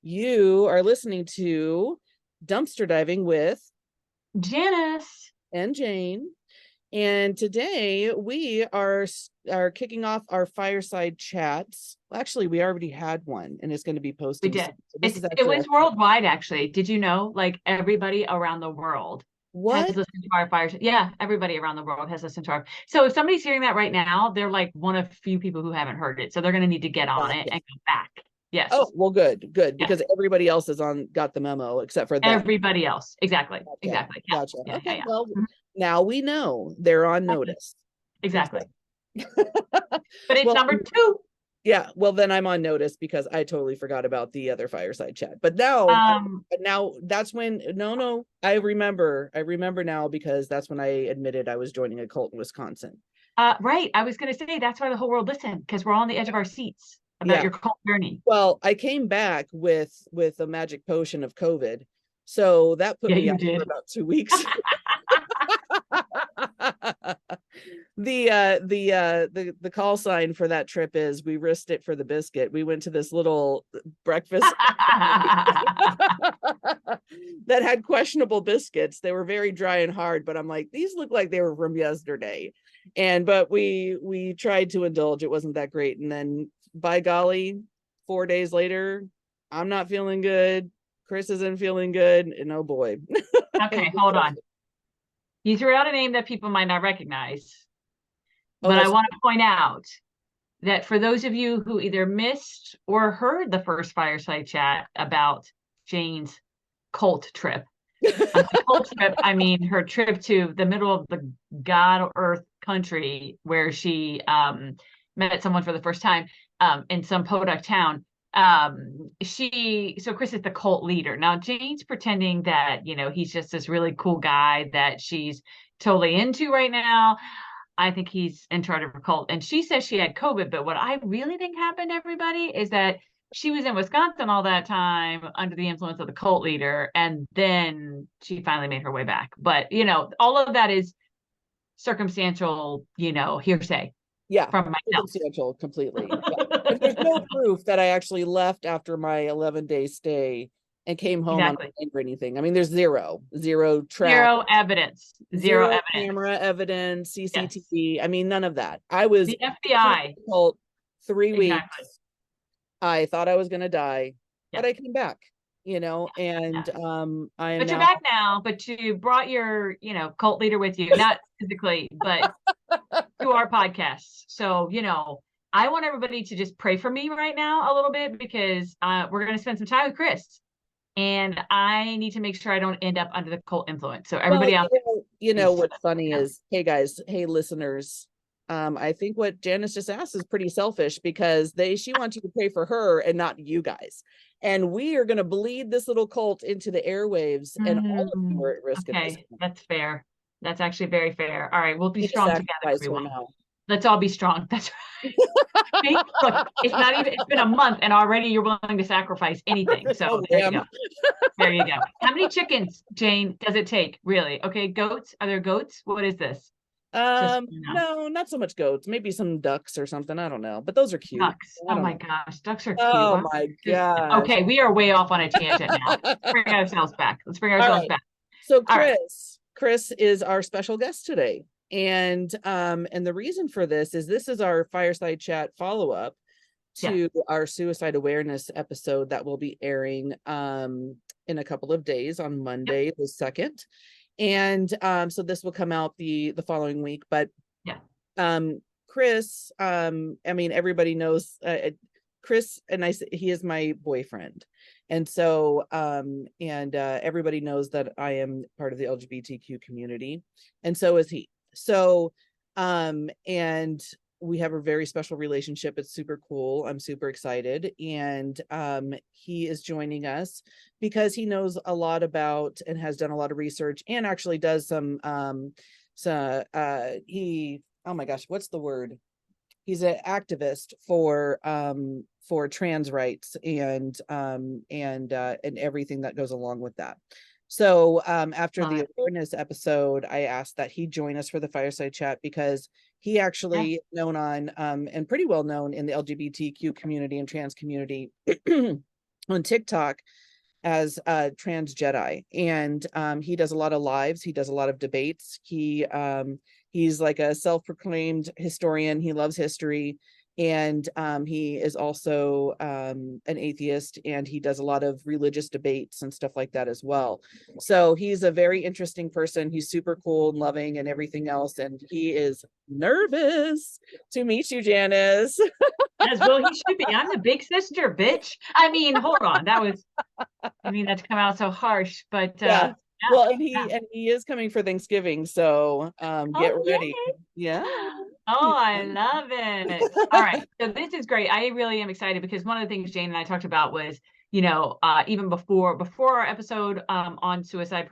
You are listening to Dumpster Diving with Janice and Jane. And today we are kicking off our fireside chats. Actually, we already had one and it's going to be posting. we did. So this is It was worldwide, actually. Did you know? Like everybody around the world has what? listened to our fireside. Yeah, everybody around the world has listened to our. So if somebody's hearing that right now, they're like one of few people who haven't heard it. So they're going to need to get on it and go back. Yes. Oh, well, good, Yes. because everybody else is got the memo except for them. Everybody else. Exactly. Gotcha. Exactly. Yeah. Gotcha. Yeah, Okay. yeah. Well, now we know they're on notice. Exactly. But it's Well, number 2. Yeah, well then I'm on notice because I totally forgot about the other fireside chat. But now that's when no, I remember now because that's when I admitted I was joining a cult in Wisconsin. Right. I was gonna say that's why the whole world listened, because we're on the edge of our seats about your cult journey. Well, I came back with a magic potion of COVID. So that put me out for about 2 weeks. The call sign for that trip is we risked it for the biscuit. We went to this little breakfast that had questionable biscuits. They were very dry and hard, but I'm like, these look like they were from yesterday. But we tried to indulge. It wasn't that great. And then by golly, 4 days later, I'm not feeling good. Chris isn't feeling good. And oh boy. Okay, hold on. You threw out a name that people might not recognize. But I want to point out that for those of you who either missed or heard the first fireside chat about Jane's cult trip, cult trip, I mean her trip to the middle of the God Earth country where she met someone for the first time in some podunk town. So Chris is the cult leader. Now Jane's pretending that, he's just this really cool guy that she's totally into right now. I think he's in charge of her cult. And she says she had COVID, but what I really think happened, everybody, is that she was in Wisconsin all that time under the influence of the cult leader, and then she finally made her way back. But, all of that is circumstantial, hearsay. Yeah, from myself. Circumstantial completely. Yeah. But there's no proof that I actually left after my 11-day stay and came home on or anything. I mean, there's zero track, zero evidence, zero evidence, camera evidence, CCTV. Yes. I mean, none of that. I was the FBI 3 weeks. I thought I was going to die, but I came back, and I am. But you're back now. But you brought your, cult leader with you, not physically, but to our podcast. So, I want everybody to just pray for me right now a little bit, because we're going to spend some time with Chris. And I need to make sure I don't end up under the cult influence. So everybody else, what's funny is, hey guys, hey listeners, I think what Janice just asked is pretty selfish, because she wants you to pray for her and not you guys. And we are going to bleed this little cult into the airwaves, and all of you are at risk. Okay, that's fair. That's actually very fair. All right, we'll be strong together, everyone. Now. Let's all be strong. That's right. See? Look, it's been a month and already you're willing to sacrifice anything. So there you go. There you go. How many chickens, Jane, does it take? Really? Okay, goats. Are there goats? What is this? No, not so much goats. Maybe some ducks or something. I don't know. But those are cute. Ducks. Oh my gosh, ducks are cute. Oh my gosh. Okay, we are way off on a tangent now. Let's bring ourselves back. Back. So Chris is our special guest today. And the reason for this is our fireside chat follow-up to our suicide awareness episode that will be airing in a couple of days on Monday the 2nd. And so this will come out the following week. But Chris, I mean, everybody knows Chris, and he is my boyfriend. And so everybody knows that I am part of the LGBTQ community, and so is he. So and we have a very special relationship. It's super cool. I'm super excited. And he is joining us because he knows a lot about and has done a lot of research, and actually does some oh my gosh, what's the word? He's an activist for trans rights and everything that goes along with that. So after the awareness episode, I asked that he join us for the fireside chat, because he actually known on and pretty well known in the LGBTQ community and trans community on TikTok as trans Jedi, and he does a lot of lives. He does a lot of debates. He's like a self-proclaimed historian. He loves history, and he is also an atheist, and he does a lot of religious debates and stuff like that as well. So he's a very interesting person. He's super cool and loving and everything else, and he is nervous to meet you, Janice. As well he should be. I'm the big sister, bitch. I mean, hold on. That's come out so harsh, but Yeah. yeah, Well, and yeah. he is coming for Thanksgiving, so get Oh, ready. yay. Yeah. Oh, I love it. All right. So this is great. I really am excited because one of the things Jane and I talked about was, even before our episode on suicide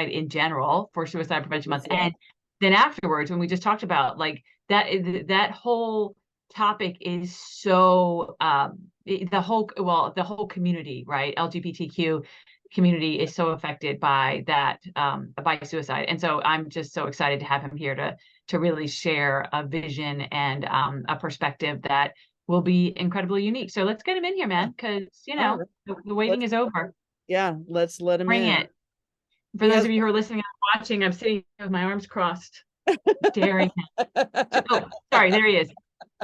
in general for Suicide Prevention Month, Yeah. and then afterwards when we just talked about like that whole topic is so the whole community, right? LGBTQ community is so affected by that by suicide, and so I'm just so excited to have him here to really share a vision and a perspective that will be incredibly unique. So let's get him in here, man, because All right. the waiting is over. Yeah, let's let him Bring in. it. For those of you who are listening and watching, I'm sitting with my arms crossed, staring. Oh, sorry, there he is.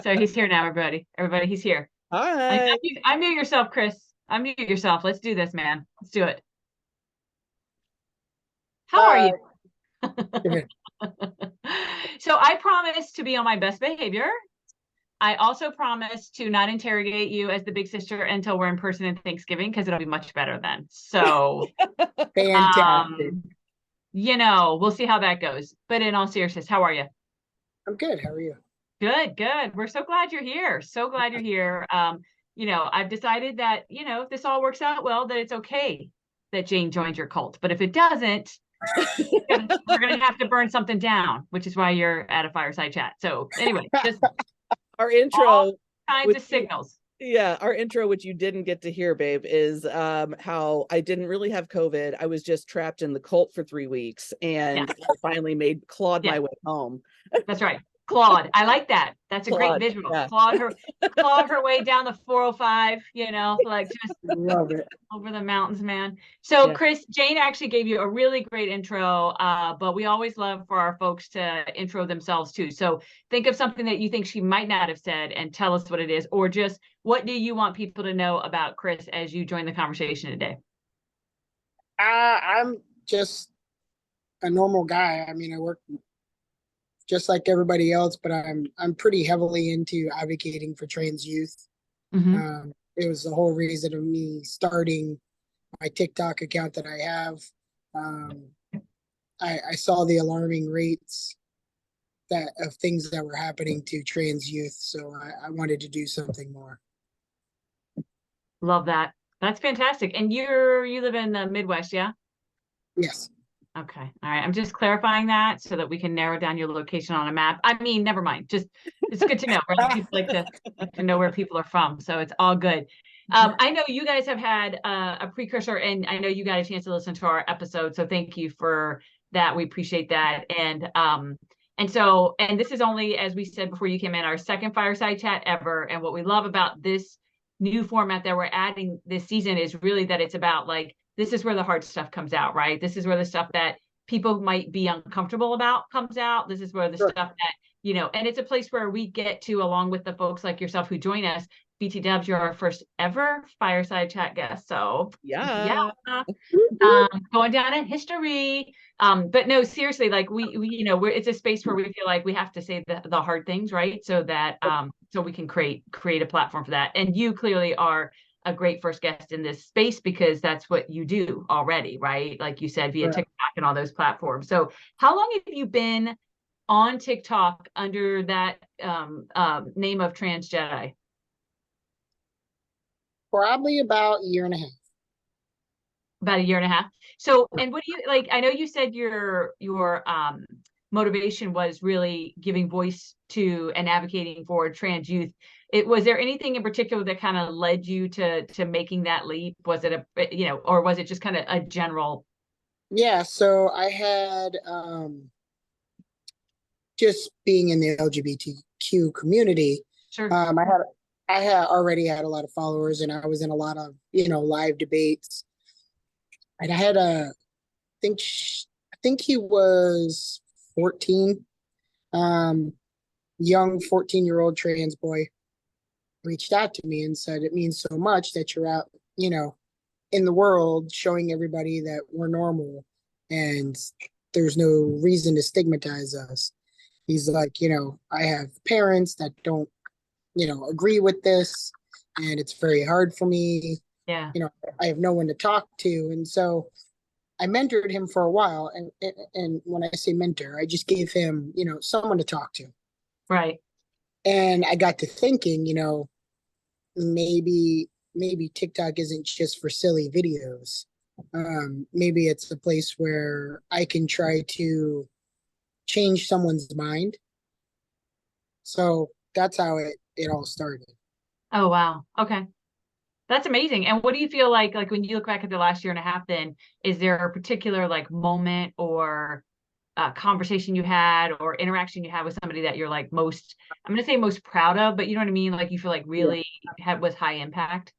So he's here now, everybody. Everybody, he's here. Hi. Unmute yourself, Chris. Unmute yourself. Let's do this, man. Let's do it. How are you? So I promise to be on my best behavior. I also promise to not interrogate you as the big sister until we're in person at Thanksgiving, because it'll be much better then. So Fantastic. We'll see how that goes. But in all seriousness, how are you? I'm good. How are you? Good, good. We're so glad you're here. So glad you're here. I've decided that, if this all works out well, that it's okay that Jane joined your cult. But if it doesn't, we're gonna have to burn something down, which is why you're at a fireside chat. So anyway, just our intro, all kinds of signals. Our intro, which you didn't get to hear, babe, is how I didn't really have COVID. I was just trapped in the cult for 3 weeks, and I finally clawed my way home. That's right. Claude. I like that. That's a great visual. Yeah. Claude her way down the 405, like just love it. Over the mountains, man. So Chris, Jane actually gave you a really great intro, but we always love for our folks to intro themselves too. So think of something that you think she might not have said and tell us what it is, or just what do you want people to know about Chris as you join the conversation today? I'm just a normal guy. I mean, I work just like everybody else, but I'm pretty heavily into advocating for trans youth. Mm-hmm. It was the whole reason of me starting my TikTok account that I have. I saw the alarming rates of things that were happening to trans youth, so I wanted to do something more. Love that. That's fantastic. And you live in the Midwest, yeah? Yes. Okay. All right. I'm just clarifying that so that we can narrow down your location on a map. I mean, never mind. Just it's good to know. Right? People like to know where people are from, so it's all good. I know you guys have had a precursor, and I know you got a chance to listen to our episode, so thank you for that. We appreciate that. And this is only, as we said before you came in, our second fireside chat ever. And what we love about this new format that we're adding this season is really that it's about like, this is where the hard stuff comes out, right? This is where the stuff that people might be uncomfortable about comes out. This is where the stuff that, and it's a place where we get to, along with the folks like yourself who join us, BT Dubs, you're our first ever fireside chat guest. So going down in history. But no, seriously, like we it's a space where we feel like we have to say the hard things, right? So that so we can create a platform for that. And you clearly are a great first guest in this space because that's what you do already, right? Like you said, via TikTok and all those platforms. So how long have you been on TikTok under that name of Trans Jedi? Probably about a year and a half. About a year and a half. So, and what do you like? I know you said your motivation was really giving voice to and advocating for trans youth. Was there anything in particular that kind of led you to making that leap? Was it or was it just kind of a general? Yeah, so I had just being in the LGBTQ community. Sure. I I had already had a lot of followers, and I was in a lot of, live debates. And I had think I think he was 14, um, young 14-year-old trans boy reached out to me and said, it means so much that you're out, in the world showing everybody that we're normal and there's no reason to stigmatize us. He's like, I have parents that don't, agree with this, and it's very hard for me. Yeah. I have no one to talk to. And so I mentored him for a while. And when I say mentor, I just gave him, someone to talk to. Right. And I got to thinking, maybe TikTok isn't just for silly videos. Maybe it's a place where I can try to change someone's mind. So that's how it all started. Oh, wow. Okay. That's amazing. And what do you feel like when you look back at the last year and a half, then is there a particular moment or conversation you had or interaction you had with somebody that you're most, I'm going to say most proud of, but you know what I mean? You feel really was high impact.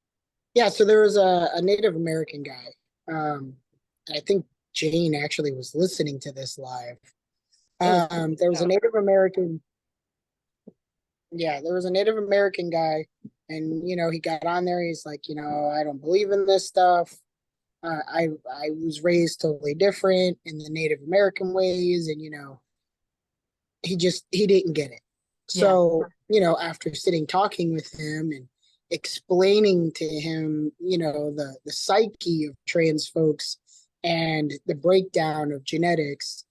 Yeah. So there was a Native American guy. I think Jane actually was listening to this live. There was a Native American. Yeah, there was a Native American guy, and he got on there. He's like, I don't believe in this stuff. I was raised totally different in the Native American ways, and he didn't get it. So after sitting talking with him and explaining to him, the psyche of trans folks and the breakdown of genetics,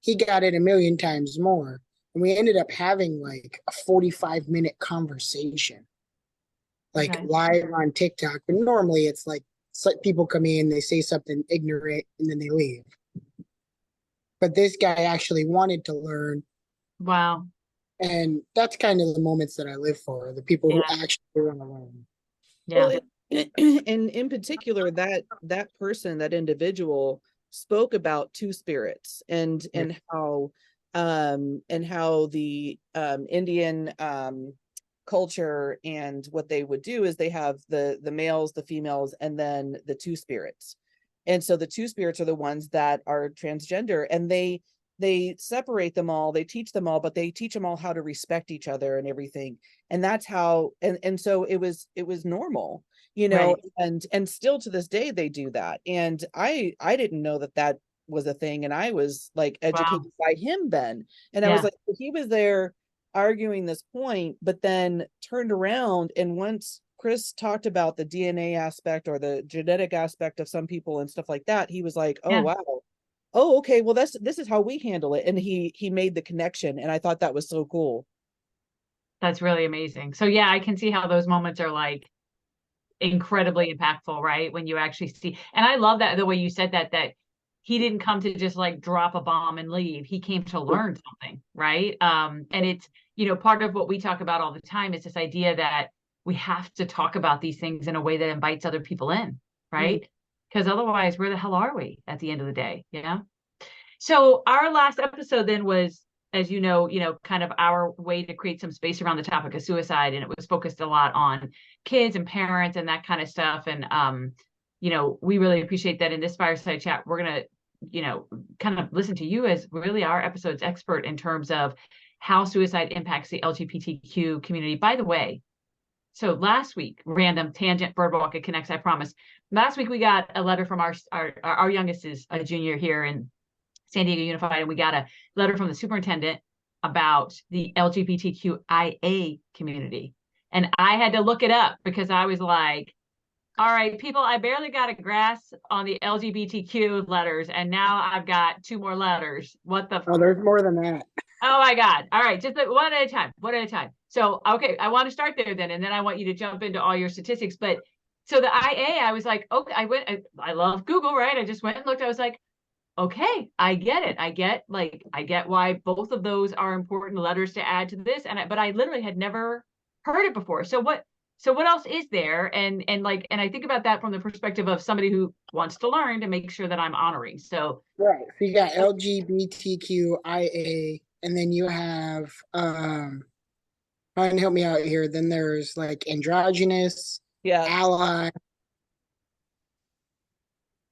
he got it a million times more. And we ended up having a 45-minute conversation, live on TikTok. But normally it's people come in, they say something ignorant, and then they leave. But this guy actually wanted to learn. Wow. And that's kind of the moments that I live for, the people who actually want to learn. Yeah. Well, and in particular, that person, that individual spoke about two spirits and how the Indian culture, and what they would do is they have the males, the females, and then the two spirits. And so the two spirits are the ones that are transgender, and they separate them all, they teach them all, but they teach them all how to respect each other and everything. And that's how, and so it was normal, Right. and still to this day they do that. And I didn't know that was a thing, and I was educated by him then. And I was like, he was there arguing this point, but then turned around, and once Chris talked about the DNA aspect or the genetic aspect of some people and stuff like that, he was like, oh wow, oh okay, well this is how we handle it. And he made the connection, and I thought that was so cool. That's really amazing. So I can see how those moments are incredibly impactful, right? When you actually see, and I love that the way you said that he didn't come to just drop a bomb and leave. He came to learn something, right? And it's, part of what we talk about all the time is this idea that we have to talk about these things in a way that invites other people in, right? Because otherwise, where the hell are we at the end of the day? Yeah. So our last episode then was, as kind of our way to create some space around the topic of suicide. And it was focused a lot on kids and parents and that kind of stuff. And, we really appreciate that in this fireside chat, we're going to, kind of listen to you as really our episode's expert in terms of how suicide impacts the LGBTQ community. By the way, so last week, random tangent, birdwalk, it connects, I promise. Last week, we got a letter from our youngest is a junior here in San Diego Unified, and we got a letter from the superintendent about the LGBTQIA community. And I had to look it up because I was like, all right, people, I barely got a grasp on the LGBTQ letters, and now I've got 2 more letters. What the? Oh, there's more than that. Oh my God. All right, just one at a time, one at a time. So, okay, I want to start there then, and then I want you to jump into all your statistics. But so the IA, I was like, okay, I love Google, right? I just went and looked. I was like, okay, I get it. I get why both of those are important letters to add to this. But I literally had never heard it before. So what else is there? And I think about that from the perspective of somebody who wants to learn to make sure that I'm honoring. So right. So you got LGBTQIA, and then you have and help me out here. Then there's like androgynous, Yeah. ally.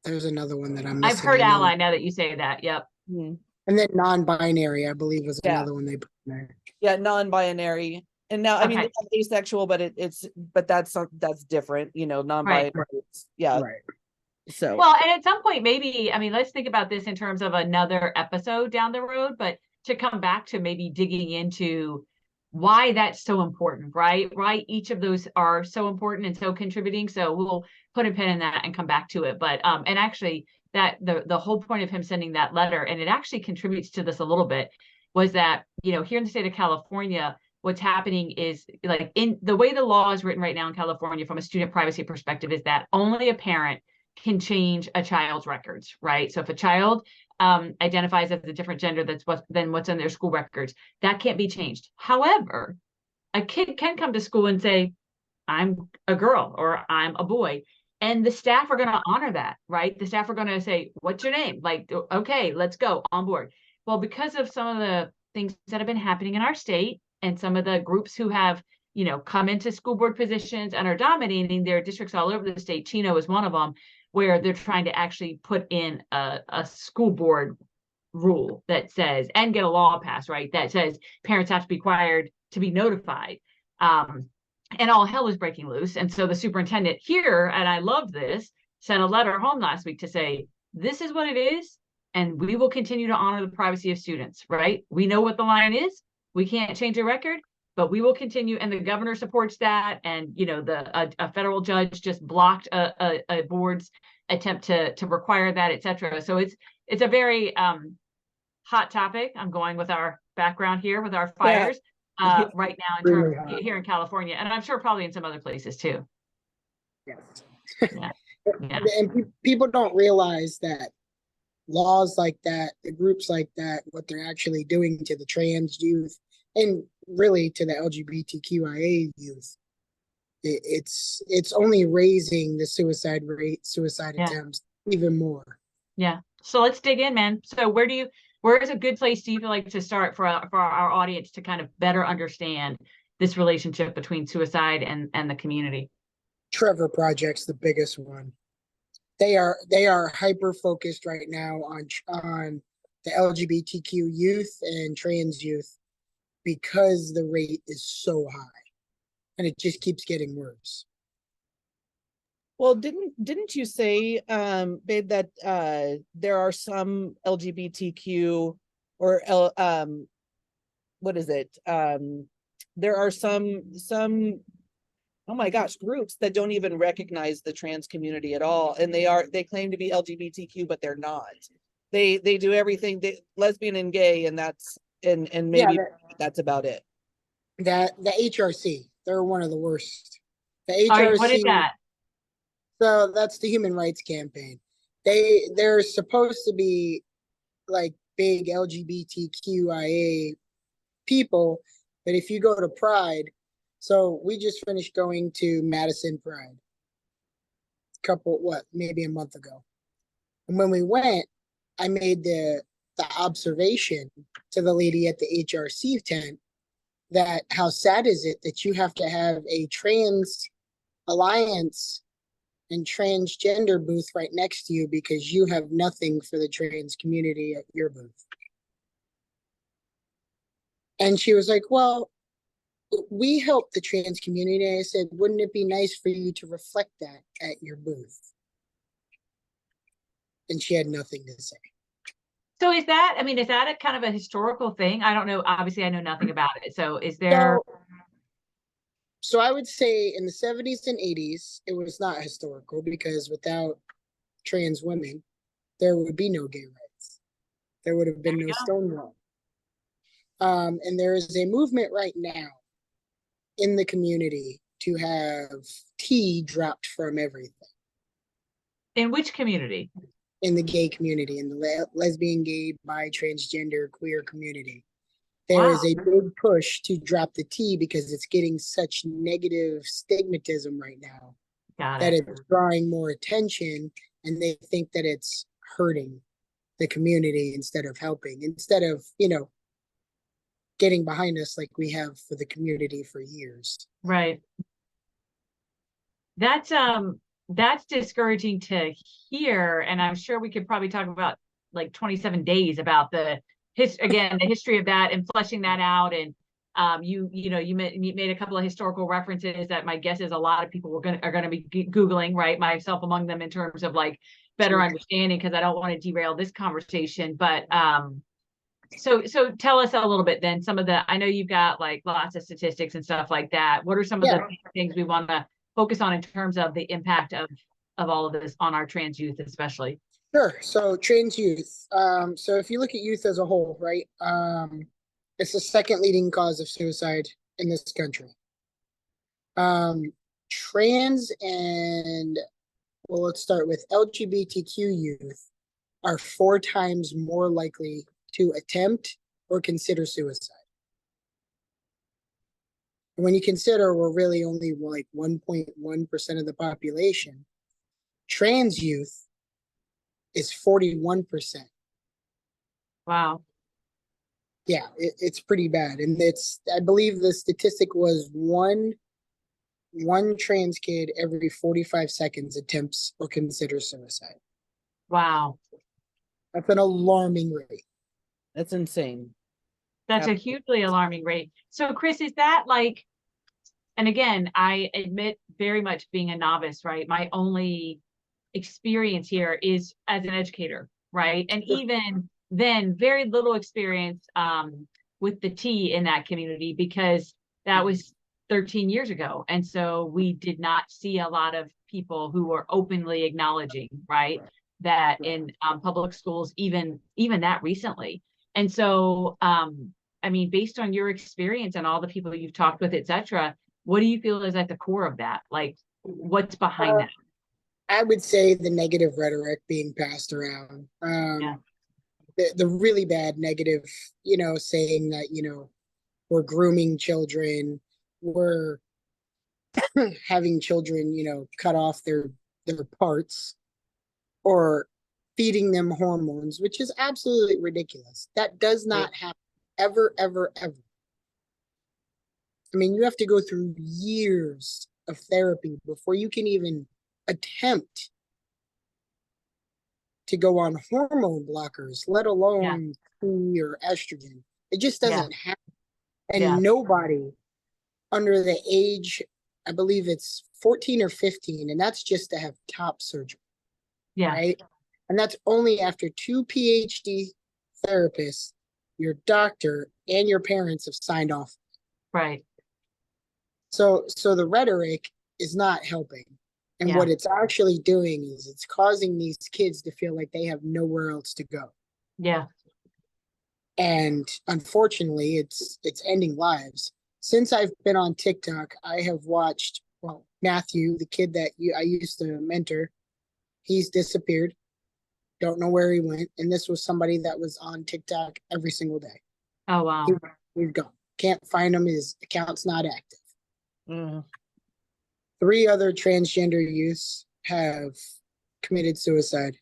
There's another one that I'm I've missing. heard I know. ally now that you say that. Yep. Mhm. And then non-binary, I believe, was Yeah. another one they put in there. Yeah, non-binary. And now, I mean, Okay. they have asexual, but that's different, you know, non-binary. Yeah. Right. So, Well, and at some point, maybe, I mean, let's think about this in terms of another episode down the road, but to come back to maybe digging into why that's so important, right? Why each of those are so important and so contributing. So we'll put a pin in that and come back to it. But and actually that the whole point of him sending that letter, and it actually contributes to this a little bit, was that, you know, here in the state of California, what's happening is, like, in the way the law is written right now in California from a student privacy perspective, is that only a parent can change a child's records, right? So if a child identifies as a different gender than what's in their school records, that can't be changed. However, a kid can come to school and say, I'm a girl or I'm a boy. And the staff are going to honor that, right? The staff are going to say, what's your name? Like, okay, let's go on board. Well, because of some of the things that have been happening in our state and some of the groups who have, you know, come into school board positions and are dominating their districts all over the state, Chino is one of them, where they're trying to actually put in a school board rule that says, and get a law passed, right, that says parents have to be required to be notified. And all hell is breaking loose. And so the superintendent here, and I love this, sent a letter home last week to say, this is what it is, and we will continue to honor the privacy of students, right? We know what the line is. We can't change a record, but we will continue. And the governor supports that. And, you know, a federal judge just blocked a board's attempt to require that, et cetera. So it's a very hot topic. I'm going with our background here with our fires right now in terms here in California, and I'm sure probably in some other places too. Yes. Yeah. Yeah. And people don't realize that laws like that, the groups like that, what they're actually doing to the trans youth and really to the LGBTQIA youth, it's only raising the suicide rate, suicide attempts even more. Yeah. So let's dig in, man. So where is a good place do you feel like to start for our audience to kind of better understand this relationship between suicide and the community? Trevor Project's the biggest one. They are hyper focused right now on the LGBTQ youth and trans youth because the rate is so high, and it just keeps getting worse. well, didn't you say, babe, that there are some LGBTQ or what is it? There are some oh my gosh, groups that don't even recognize the trans community at all, and they claim to be LGBTQ, but they're not. They do everything, lesbian and gay, and maybe that's about it. That the HRC, they're one of the worst. The HRC. What is that? So that's the Human Rights Campaign. They're supposed to be like big LGBTQIA people, but if you go to Pride, so we just finished going to Madison Pride maybe a month ago. And when we went, I made the observation to the lady at the HRC tent that how sad is it that you have to have a trans alliance and transgender booth right next to you because you have nothing for the trans community at your booth. And she was like, well, we help the trans community. I said, wouldn't it be nice for you to reflect that at your booth? And she had nothing to say. So is that a kind of a historical thing? I don't know. Obviously, I know nothing about it. So is there... So I would say in the 70s and 80s, it was not historical because without trans women, there would be no gay rights. There would have been no Stonewall. And there is a movement right now in the community to have T dropped from everything. In which community? In the gay community, in the lesbian, gay, bi, transgender, queer community. There is a big push to drop the T because it's getting such negative stigmatism right now that it's drawing more attention, and they think that it's hurting the community instead of helping, instead of, getting behind us like we have for the community for years. Right. That's discouraging to hear, and I'm sure we could probably talk about like 27 days about the history of that and fleshing that out. And you made a couple of historical references that my guess is a lot of people are gonna be Googling, right, myself among them, in terms of like better understanding, because I don't want to derail this conversation. But so tell us a little bit then, some of the, I know you've got like lots of statistics and stuff like that. What are some of the things we want to focus on in terms of the impact of all of this on our trans youth, especially? Sure. So trans youth. So if you look at youth as a whole, right? It's the second leading cause of suicide in this country. Trans and, well, let's start with LGBTQ youth are 4 times more likely to attempt or consider suicide. When you consider we're really only like 1.1% of the population, trans youth is 41%. Wow. Yeah, it's pretty bad. And I believe the statistic was one trans kid every 45 seconds attempts or considers suicide. Wow. That's an alarming rate. That's insane. That's a hugely alarming rate. So Chris, is that like, and again, I admit very much being a novice, right? My only experience here is as an educator, right? And even then, very little experience with the T in that community, because that was 13 years ago. And so we did not see a lot of people who were openly acknowledging, right, that in public schools, even that recently. And so, I mean, based on your experience and all the people you've talked with, et cetera, what do you feel is at the core of that? Like, what's behind that? I would say the negative rhetoric being passed around. The really bad negative, saying that, we're grooming children, we're having children, cut off their parts, or feeding them hormones, which is absolutely ridiculous. That does not happen ever, ever, ever. I mean, you have to go through years of therapy before you can even attempt to go on hormone blockers, let alone T or estrogen. It just doesn't happen. And nobody under the age, I believe it's 14 or 15, and that's just to have top surgery. Right? And that's only after 2 PhD therapists, your doctor, and your parents have signed off. Right. So the rhetoric is not helping. And what it's actually doing is it's causing these kids to feel like they have nowhere else to go. Yeah. And unfortunately, it's ending lives. Since I've been on TikTok, I have watched, Matthew, the kid that I used to mentor, he's disappeared. Don't know where he went. And this was somebody that was on TikTok every single day. Oh, wow. He's gone. Can't find him. His account's not active. 3 other transgender youths have committed suicide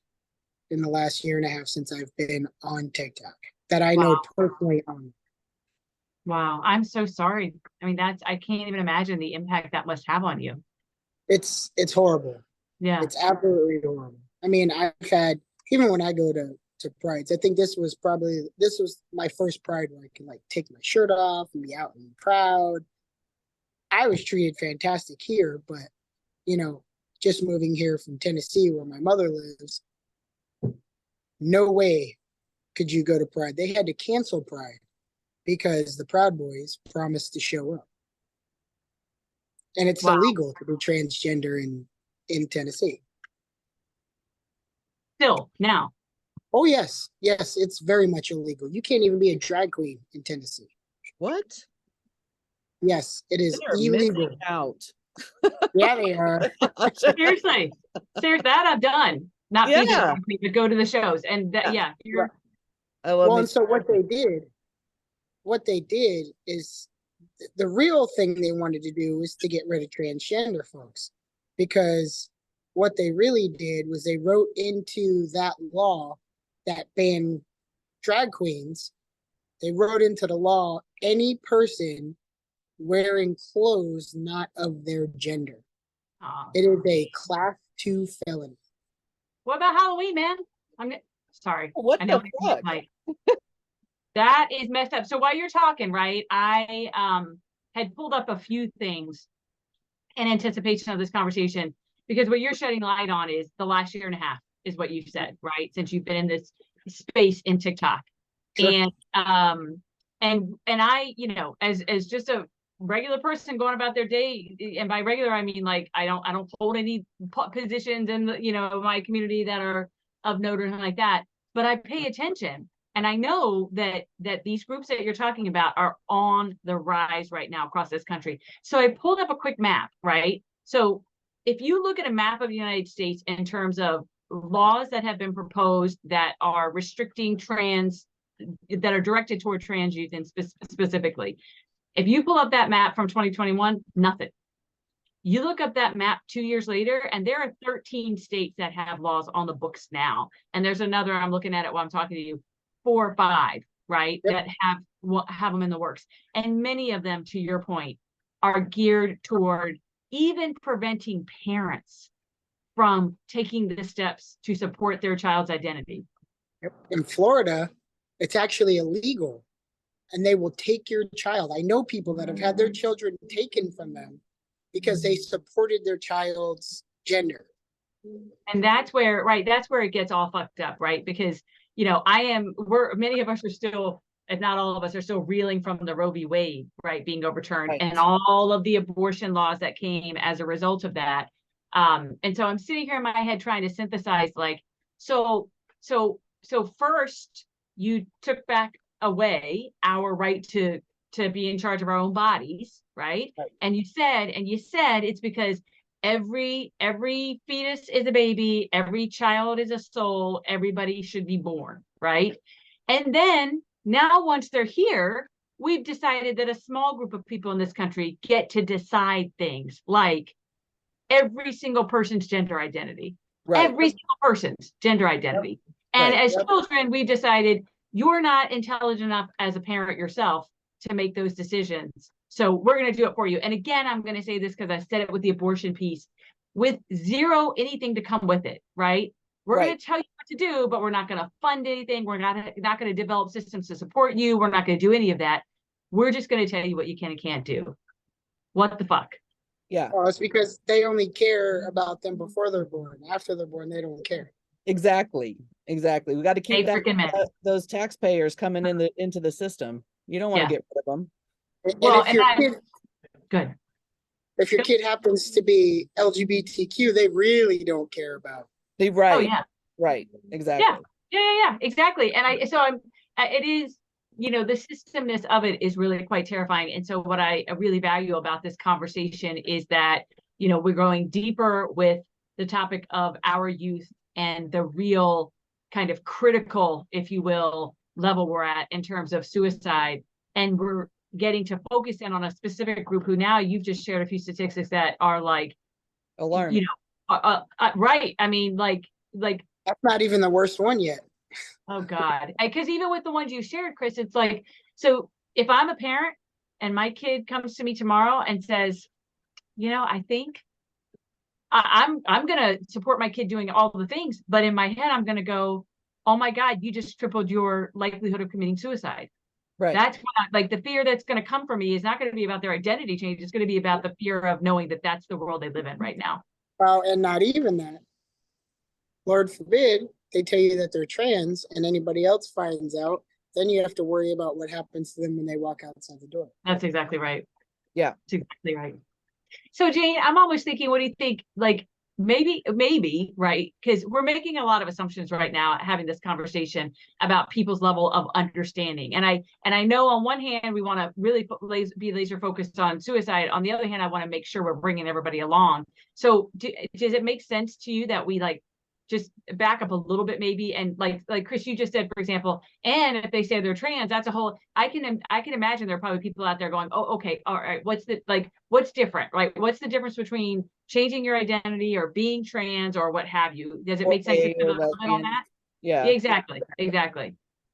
in the last year and a half since I've been on TikTok that I know personally on. Wow. I'm so sorry. I mean, I can't even imagine the impact that must have on you. It's horrible. Yeah. It's absolutely horrible. I mean, I've had, even when I go to prides, I think this was my first pride where I could like take my shirt off and be out in the crowd. I was treated fantastic here, but just moving here from Tennessee where my mother lives, no way could you go to Pride. They had to cancel Pride because the Proud Boys promised to show up. And it's illegal to be transgender in Tennessee. Still, now. Oh, yes. Yes, it's very much illegal. You can't even be a drag queen in Tennessee. What? Yes, it is illegal. Out. Yeah, they are. Seriously, that I've done. Not be drag queen, but go to the shows. And that, I love and so what they did is the real thing they wanted to do was to get rid of transgender folks, because what they really did was they wrote into that law that banned drag queens. They wrote into the law any person wearing clothes not of their gender. It is a class 2 felony. What about Halloween, man? Sorry. What I know the fuck? That is messed up. So while you're talking, right, I had pulled up a few things in anticipation of this conversation, because what you're shedding light on is the last year and a half is what you've said, right? Since you've been in this space in TikTok. Sure. And I, you know, as just a regular person going about their day, and by regular I mean like I don't hold any positions in the, you know, my community that are of note or anything like that, but I pay attention. And I know that these groups that you're talking about are on the rise right now across this country. So I pulled up a quick map, right? So if you look at a map of the United States in terms of laws that have been proposed that are restricting trans, that are directed toward trans youth and specifically, if you pull up that map from 2021, nothing. You look up that map 2 years later, and there are 13 states that have laws on the books now. And there's another, I'm looking at it while I'm talking to you, 4 or 5, right? Yep. That have them in the works. And many of them, to your point, are geared toward even preventing parents from taking the steps to support their child's identity. Yep. In Florida, it's actually illegal, and they will take your child. I know people that have had their children taken from them because they supported their child's gender. And that's where, right, that's where it gets all fucked up, right? Because, you know, many of us are still, if not all of us, are still reeling from the Roe v. Wade, right, being overturned, right, and all of the abortion laws that came as a result of that. And so I'm sitting here in my head trying to synthesize, like, so first you took back away our right to be in charge of our own bodies, right? And you said it's because every fetus is a baby, every child is a soul, everybody should be born, right? And then now once they're here, we've decided that a small group of people in this country get to decide things like every single person's gender identity, every single person's gender identity. And as children, we've decided you're not intelligent enough as a parent yourself to make those decisions. So we're going to do it for you. And again, I'm going to say this because I said it with the abortion piece, with zero anything to come with it, right? We're going to tell you what to do, but we're not going to fund anything. We're not going to develop systems to support you. We're not going to do any of that. We're just going to tell you what you can and can't do. What the fuck? Yeah. Well, it's because they only care about them before they're born. After they're born, they don't care. Exactly. We got to keep those taxpayers coming into the system. You don't want to get rid of them. And if your kid happens to be LGBTQ, they really don't care about. Oh yeah. Right. Exactly. Yeah, exactly. And it is, you know, the systemness of it is really quite terrifying. And so what I really value about this conversation is that, you know, we're going deeper with the topic of our youth and the real kind of critical, if you will, level we're at in terms of suicide. And we're getting to focus in on a specific group who now you've just shared a few statistics that are like alarming. You know, right. I mean, like that's not even the worst one yet. Oh God. Because even with the ones you shared, Chris, it's like, so if I'm a parent and my kid comes to me tomorrow and says, you know, I think I'm going to support my kid doing all the things, but in my head, I'm going to go, oh my God, you just tripled your likelihood of committing suicide. Right. That's what, like, the fear that's going to come from me is not going to be about their identity change. It's going to be about the fear of knowing that that's the world they live in right now. Well, and not even that. Lord forbid they tell you that they're trans and anybody else finds out, then you have to worry about what happens to them when they walk outside the door. That's exactly right. Yeah. That's exactly right. So Jane, I'm almost thinking, what do you think? Like, maybe, right? Because we're making a lot of assumptions right now, having this conversation about people's level of understanding. And I know on one hand, we want to really be laser focused on suicide. On the other hand, I want to make sure we're bringing everybody along. So does it make sense to you that we like just back up a little bit maybe, and like Chris, you just said, for example, and if they say they're trans, that's a whole, I can imagine there are probably people out there going, oh, okay, all right, what's different, right? What's the difference between changing your identity or being trans or what have you? Does it make sense to comment on that? Yeah, exactly.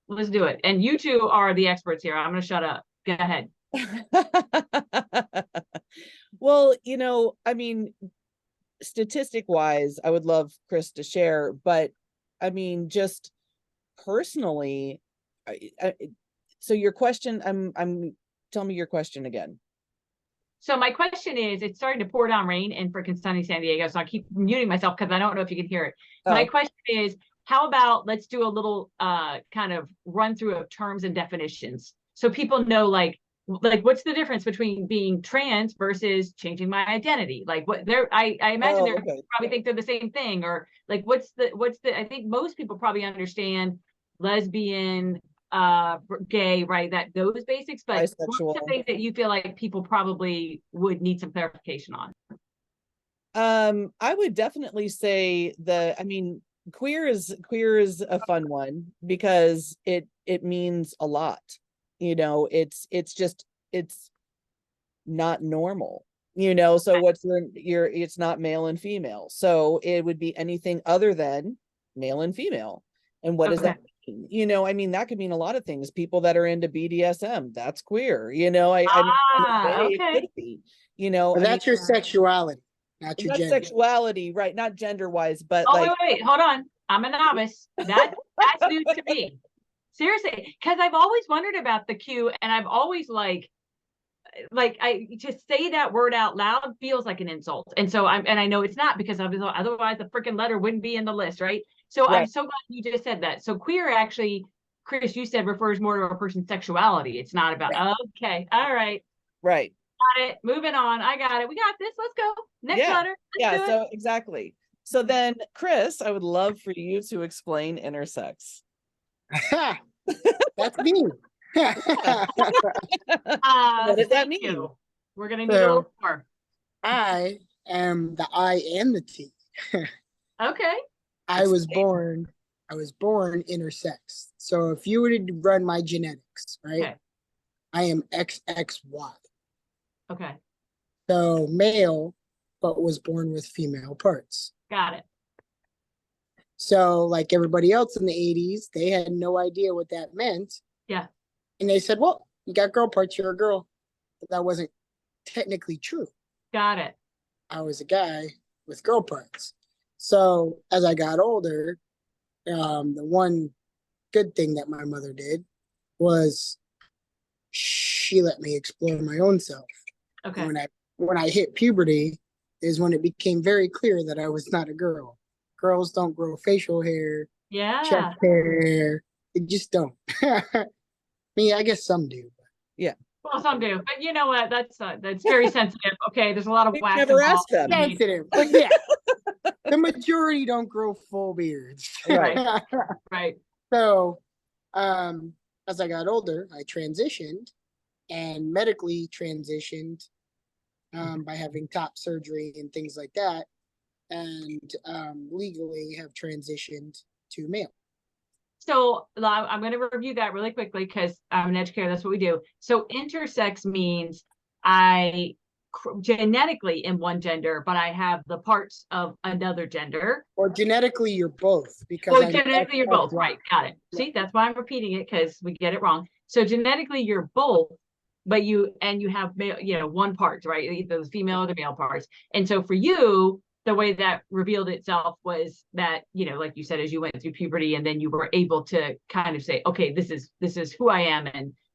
Let's do it. And you two are the experts here. I'm going to shut up. Go ahead. Well, I mean, statistic wise, I would love Chris to share, but I mean, just personally, so your question, tell me your question again. So my question is, it's starting to pour down rain in freaking sunny San Diego, so I keep muting myself because I don't know if you can hear it. My question is, how about let's do a little kind of run through of terms and definitions so people know like what's the difference between being trans versus changing my identity? Like what I imagine they're probably think they're the same thing, or like what's the I think most people probably understand lesbian, gay, right? That those basics, but what's the things that you feel like people probably would need some clarification on? I would definitely say queer is a fun one because it means a lot. It's not normal, so what's it's not male and female, so it would be anything other than male and female. And what does that mean? I mean, that could mean a lot of things. People that are into BDSM, that's queer. It could be, that's your sexuality, not your gender. Sexuality, right? Not gender wise, but wait, hold on. I'm a novice. That's new to me. Seriously, because I've always wondered about the Q, and I've always like I to say that word out loud feels like an insult, and so I know it's not, because otherwise the freaking letter wouldn't be in the list, right? So right. I'm so glad you just said that. So queer actually, Chris, you said refers more to a person's sexuality. It's not about okay, all right, right, got it. Moving on. I got it. We got this. Let's go. Next letter. Let's so exactly. So then, Chris, I would love for you to explain intersex. That's me. What does that mean? We're gonna need a little more. I am the I and the T. Okay. I was born intersex. So if you were to run my genetics, right? Okay. I am XXY. Okay. So male, but was born with female parts. Got it. So like everybody else in the 80s, they had no idea what that meant. Yeah. And they said, well, you got girl parts, you're a girl. But that wasn't technically true. Got it. I was a guy with girl parts. So as I got older, the one good thing that my mother did was she let me explore my own self. Okay. When I hit puberty is when it became very clear that I was not a girl. Girls don't grow facial hair, chest hair. They just don't. I mean, I guess some do. But. Yeah. Well, some do, but you know what? That's very sensitive. Okay, there's a lot of wax. Never asked them. Sensitive, but yeah, the majority don't grow full beards. Right. Right. So, as I got older, I transitioned, and medically transitioned by having top surgery and things like that, and legally have transitioned to male. So I'm going to review that really quickly because I'm an educator. That's what we do. So intersex means I genetically am one gender, but I have the parts of another gender. Or genetically, you're both. Because genetically, you're both. Right. Got it. See, that's why I'm repeating it, because we get it wrong. So genetically, you're both, but you have male, one part, right? Either the female or the male parts. And so for you, the way that revealed itself was that, like you said, as you went through puberty, and then you were able to kind of say, okay, this is who I am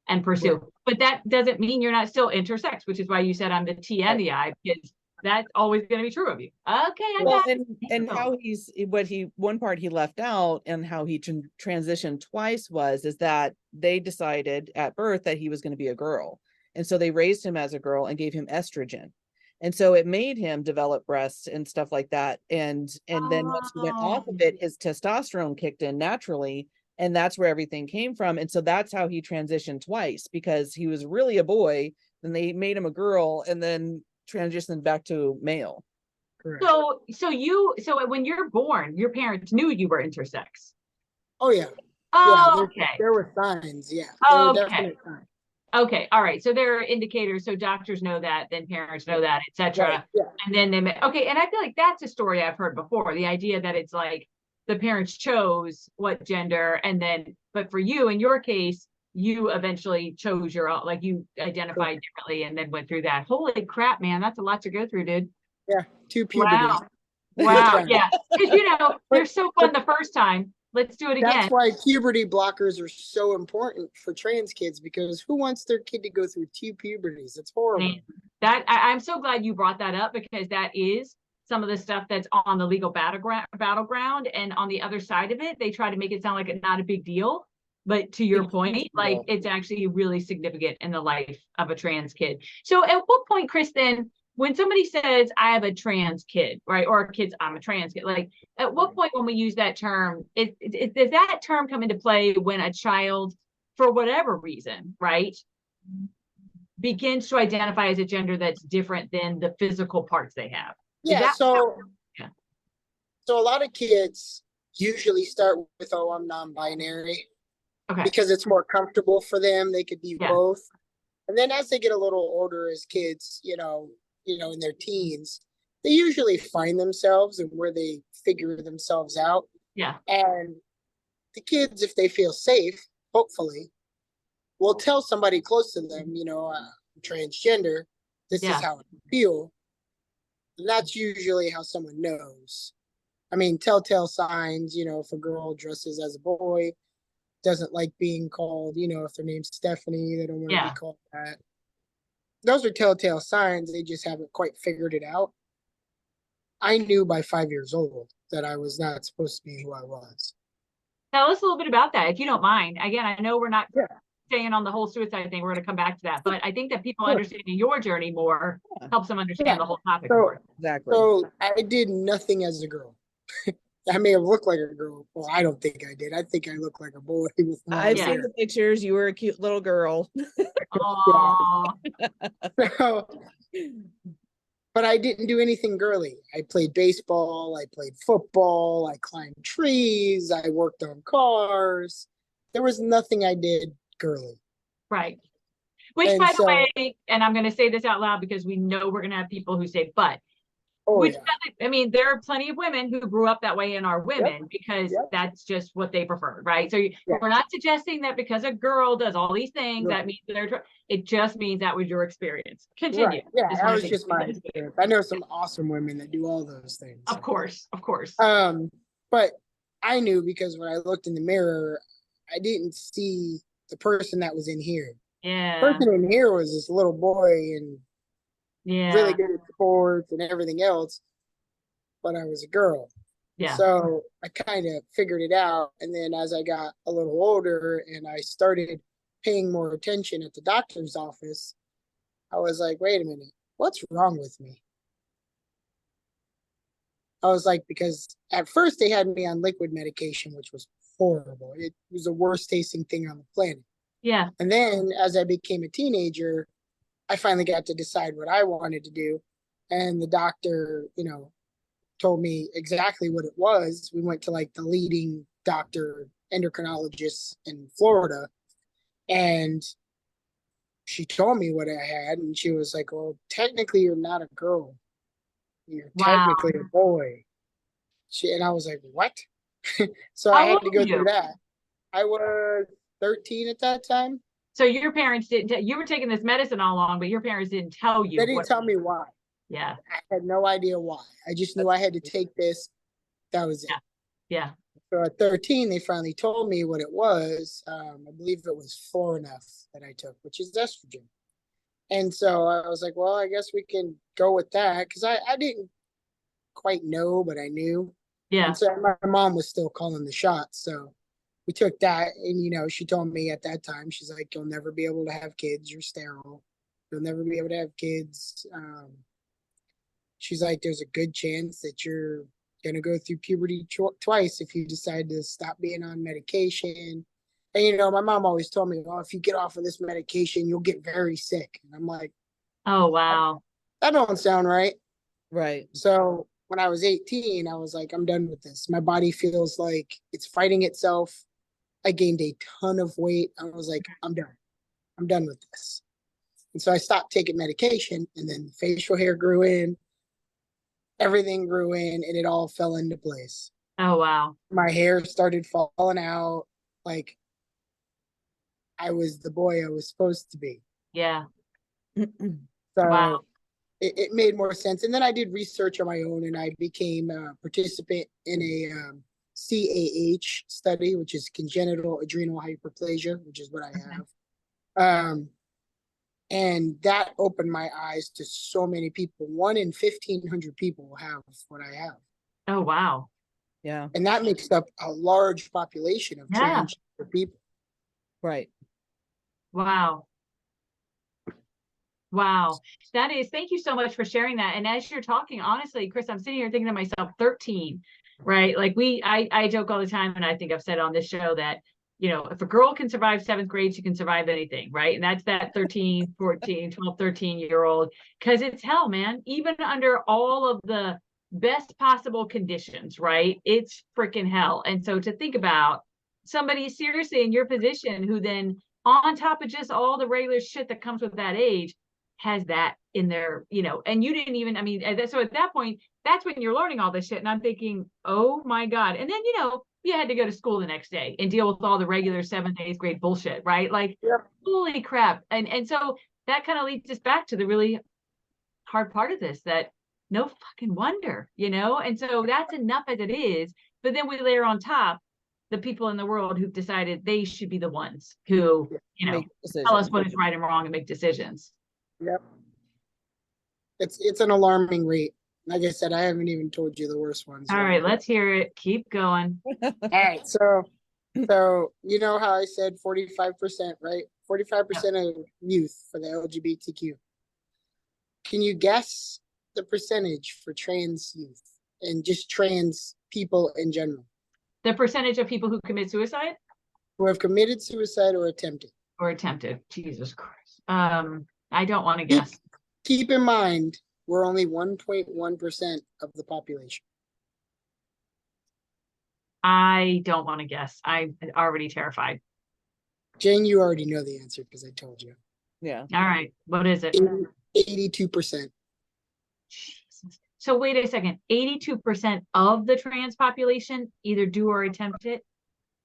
and pursue. Right. But that doesn't mean you're not still intersex, which is why you said I'm the T and the I, because that's always going to be true of you. Okay. And how one part he left out, and how he transitioned twice is that they decided at birth that he was going to be a girl. And so they raised him as a girl and gave him estrogen. And so it made him develop breasts and stuff like that. And then once he went off of it, his testosterone kicked in naturally. And that's where everything came from. And so that's how he transitioned twice, because he was really a boy, then they made him a girl, and then transitioned back to male. Correct. So when you're born, your parents knew you were intersex. Oh yeah. Okay. There were signs. Yeah. There were definite signs. Okay, all right. So there are indicators. So doctors know that, then parents know that, etc. Right, yeah. And then and I feel like that's a story I've heard before. The idea that it's like the parents chose what gender, and then, but for you, in your case, you eventually chose your own, like you identified differently and then went through that. Holy crap, man, that's a lot to go through, dude. Yeah, 2 puberties. Wow. Wow. Yeah. Because they're But, so fun the first time. Let's do it that's again. why puberty blockers are so important for trans kids, because who wants their kid to go through 2 puberties? It's horrible. I'm so glad you brought that up, because that is some of the stuff that's on the legal battleground. And on the other side of it, they try to make it sound like it's not a big deal. But to your point, like it's actually really significant in the life of a trans kid. So at what point, Chris, then, when somebody says I have a trans kid, right, or I'm a trans kid, like at what point when we use that term, does that term come into play when a child, for whatever reason, right, begins to identify as a gender that's different than the physical parts they have? Yeah, so a lot of kids usually start with, oh, I'm non-binary. Okay. Because it's more comfortable for them. They could be both. And then as they get a little older as kids, in their teens, they usually find themselves and where they figure themselves out. Yeah. And the kids, if they feel safe, hopefully, will tell somebody close to them, I'm transgender. This is how I feel. And that's usually how someone knows. I mean, telltale signs, if a girl dresses as a boy, doesn't like being called, if their name's Stephanie, they don't want to be called that. Those are telltale signs. They just haven't quite figured it out. I knew by 5 years old that I was not supposed to be who I was. Tell us a little bit about that, if you don't mind. Again, I know we're not staying on the whole suicide thing. We're going to come back to that. But I think that people understanding your journey more helps them understand the whole topic more. Exactly. So I did nothing as a girl. I may have looked like a girl. Well, I don't think I did. I think I looked like a boy with I've seen the pictures. You were a cute little girl. But I didn't do anything girly. I played baseball. I played football. I climbed trees. I worked on cars. There was nothing I did girly. Right. Which, by the way, and I'm going to say this out loud because we know we're going to have people who say, but. I mean, there are plenty of women who grew up that way and are women because that's just what they prefer, right? So we're not suggesting that because a girl does all these things, that means it just means that was your experience. Continue. Right. Yeah, that was just my experience. I know some awesome women that do all those things. Of course. But I knew because when I looked in the mirror, I didn't see the person that was in here. Yeah. The person in here was this little boy and really good at sports and everything else, but I was a girl. Yeah. So I kind of figured it out. And then as I got a little older and I started paying more attention at the doctor's office, I was like, wait a minute, what's wrong with me? I was like, because at first they had me on liquid medication, which was horrible. It was the worst tasting thing on the planet. Yeah. And then as I became a teenager, I finally got to decide what I wanted to do. And the doctor, told me exactly what it was. We went to like the leading doctor endocrinologist in Florida. And she told me what I had. And she was like, well, technically you're not a girl. You're technically a boy. And I was like, what? So I had to go through that. I was 13 at that time. So your parents didn't, you were taking this medicine all along, but your parents didn't tell you. They didn't tell me why. Yeah. I had no idea why. I just knew I had to take this. That was it. Yeah. So at 13, they finally told me what it was. I believe it was Florinef that I took, which is estrogen. And so I was like, well, I guess we can go with that. Because I didn't quite know, but I knew. Yeah. And so my mom was still calling the shots. So we took that, and she told me at that time, she's like, you'll never be able to have kids, you're sterile, you'll never be able to have kids. She's like, there's a good chance that you're gonna go through puberty twice if you decide to stop being on medication. And my mom always told me, oh, if you get off of this medication, you'll get very sick. And I'm like, oh wow, that don't sound right. Right. So when I was 18, I was like, I'm done with this. My body feels like it's fighting itself. I gained a ton of weight. I was like, I'm done with this. And so I stopped taking medication, and then facial hair grew in, everything grew in, and it all fell into place. Oh, wow. My hair started falling out. Like, I was the boy I was supposed to be. Yeah. So Wow. it made more sense. And then I did research on my own, and I became a participant in a CAH study, which is congenital adrenal hyperplasia, which is what I have. And that opened my eyes to so many people. 1 in 1,500 people have what I have. Oh, wow. Yeah. And that makes up a large population of Yeah. transgender people. Right. Wow. Wow. That is, thank you so much for sharing that. And as you're talking, honestly, Chris, I'm sitting here thinking to myself, 13, right? Like I joke all the time, and I think I've said on this show that, you know, if a girl can survive 7th grade, she can survive anything, right? And that's that 13, 14, 12, 13-year-old, because it's hell, man. Even under all of the best possible conditions, right? It's freaking hell. And so to think about somebody seriously in your position who then, on top of just all the regular shit that comes with that age, has that in there, you know, and you didn't even, I mean, so at that point, that's when you're learning all this shit. And I'm thinking, oh my God. And then, you know, you had to go to school the next day and deal with all the regular 7th, 8th grade bullshit, right? Like, holy crap. And so that kind of leads us back to the really hard part of this, that no fucking wonder, you know? And so that's enough as it is. But then we layer on top the people in the world who've decided they should be the ones who, you know, tell us what is right and wrong and make decisions. Yep. It's an alarming rate. Like I said, I haven't even told you the worst ones. All right, let's hear it. Keep going. All right, so you know how I said 45%, right? 45% of youth for the LGBTQ. Can you guess the percentage for trans youth and just trans people in general? The percentage of people who commit suicide? Who have committed suicide or attempted? Or attempted. Jesus Christ. I don't want to guess. Keep in mind, we're only 1.1% of the population. I don't want to guess. I'm already terrified. Jane, you already know the answer because I told you. Yeah. All right. What is it? 82%. Jesus. So wait a second. 82% of the trans population either do or attempt it.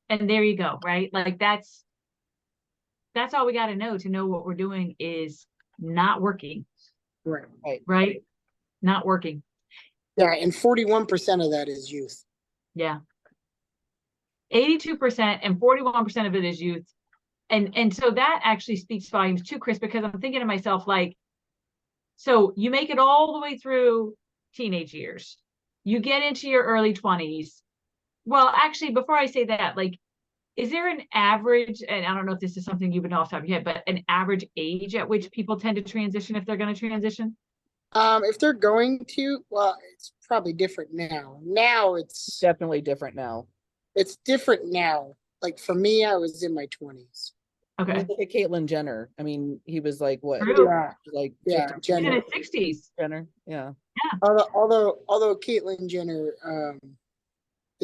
And there you go, right? Like that's all we got to know what we're doing is not working. Right. Not working. Yeah, and 41% of that is youth. Yeah. 82% and 41% of it is youth. And so that actually speaks volumes too, Chris, because I'm thinking to myself, like, so you make it all the way through teenage years. You get into your early 20s. Well, actually, before I say that, like, is there an average, and I don't know if this is something you've been off the top of your head, but an average age at which people tend to transition if they're going to transition? If they're going to, well, it's probably different now. Now it's definitely different now. It's different now. Like for me, I was in my 20s. Okay. Look at Caitlyn Jenner. I mean, he was like what? Yeah. Like Jenner. In his 60s. Jenner. Yeah. Although Caitlyn Jenner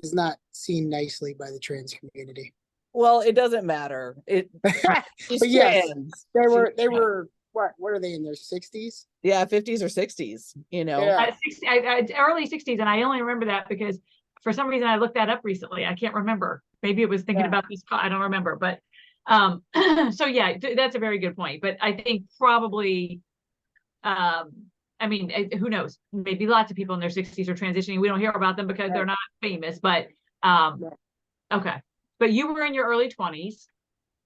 is not seen nicely by the trans community. Well, it doesn't matter. She's but yes, trans. They were what are they in their 60s? Yeah, 50s or 60s, you know. Yeah. Early 60s, and I only remember that because for some reason I looked that up recently. I can't remember. Maybe it was thinking about this. I don't remember, but so yeah, that's a very good point. But I think probably, I mean, who knows? Maybe lots of people in their 60s are transitioning. We don't hear about them because they're not famous. But okay. But you were in your early 20s.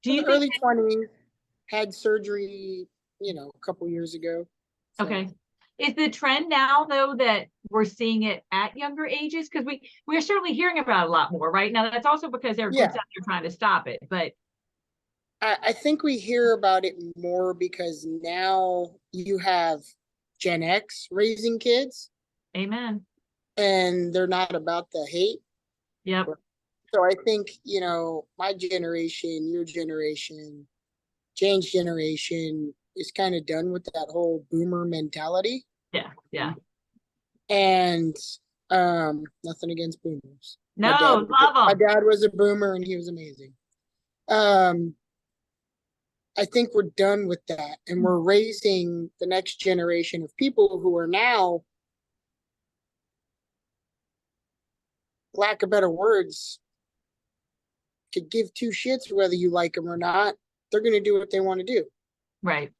Early 20s, had surgery, you know, a couple years ago. So. Okay. Is the trend now, though, that we're seeing it at younger ages? Because we're certainly hearing about it a lot more, right? Now, that's also because there are groups out there trying to stop it. But I think we hear about it more because now you have Gen X raising kids. Amen. And they're not about the hate. Yep. So I think, you know, my generation, your generation, Jane's generation is kind of done with that whole boomer mentality. Yeah, yeah. And nothing against boomers. No, love them. My dad was a boomer and he was amazing. I think we're done with that, and we're raising the next generation of people who are now, lack of better words, could give two shits whether you like them or not. they're going to do what they want to do. Right.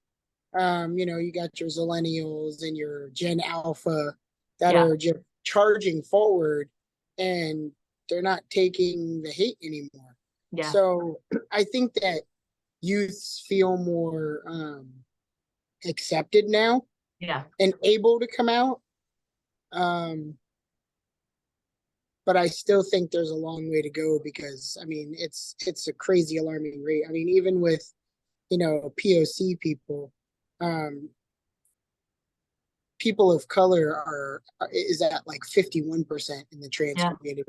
You know, you got your Zillennials and your Gen Alpha that are just charging forward, and they're not taking the hate anymore. Yeah. So I think that youths feel more accepted now. Yeah. And able to come out. But I still think there's a long way to go, because I mean it's a crazy alarming rate. I mean, even with, you know, POC people, people of color is at like 51% in the trans community.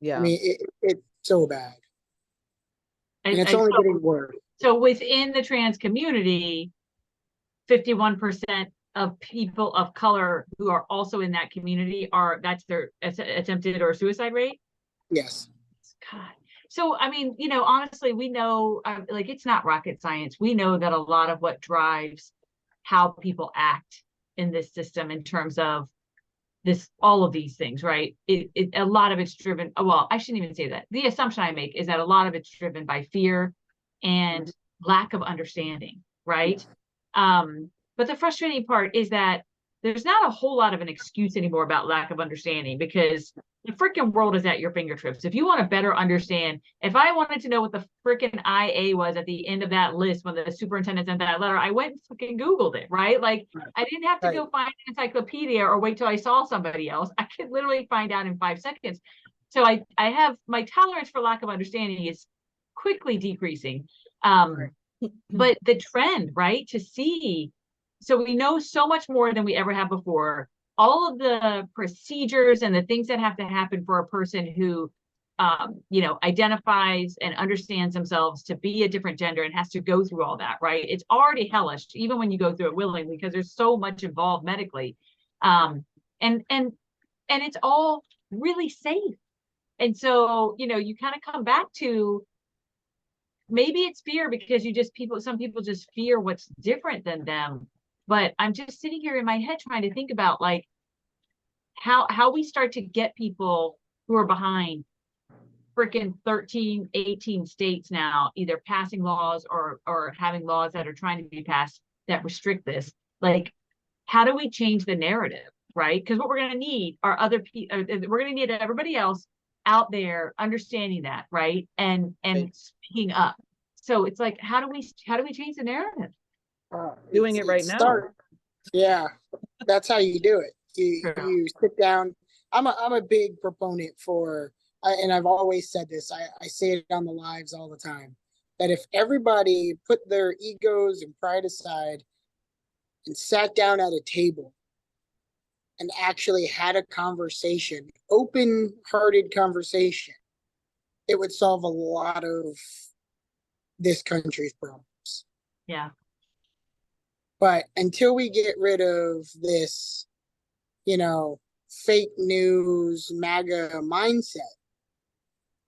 Yeah. I mean, it's so bad. And it's only getting worse. So within the trans community, 51% of people of color who are also in that community that's their attempted or suicide rate? Yes. God. So, I mean, you know, honestly, we know, like, it's not rocket science. We know that a lot of what drives how people act in this system in terms of all of these things, right? A lot of it's driven, well, I shouldn't even say that. The assumption I make is that a lot of it's driven by fear and lack of understanding, right? But the frustrating part is that there's not a whole lot of an excuse anymore about lack of understanding, because the freaking world is at your fingertips. If you want to better understand, if I wanted to know what the freaking IA was at the end of that list when the superintendent sent that letter, I went and freaking Googled it, right? Like, I didn't have to go find an encyclopedia or wait till I saw somebody else. I could literally find out in 5 seconds. So I have, my tolerance for lack of understanding is quickly decreasing. But the trend, right, to see, so we know so much more than we ever have before. All of the procedures and the things that have to happen for a person who, you know, identifies and understands themselves to be a different gender and has to go through all that, right? It's already hellish, even when you go through it willingly, because there's so much involved medically. And it's all really safe. And so, you know, you kind of come back to, maybe it's fear, because some people just fear what's different than them. But I'm just sitting here in my head trying to think about, like, how we start to get people who are behind freaking 13, 18 states now, either passing laws or having laws that are trying to be passed that restrict this. Like, how do we change the narrative, right? Because what we're going to need are other people. We're going to need everybody else out there understanding that, right? And speaking up. So it's like, how do we change the narrative? Doing it right now. Yeah, that's how you do it. You sit down. I'm a big proponent for, and I've always said this, I say it on the lives all the time, that if everybody put their egos and pride aside and sat down at a table and actually had a conversation, open-hearted conversation, it would solve a lot of this country's problems. Yeah. But until we get rid of this, you know, fake news, MAGA mindset,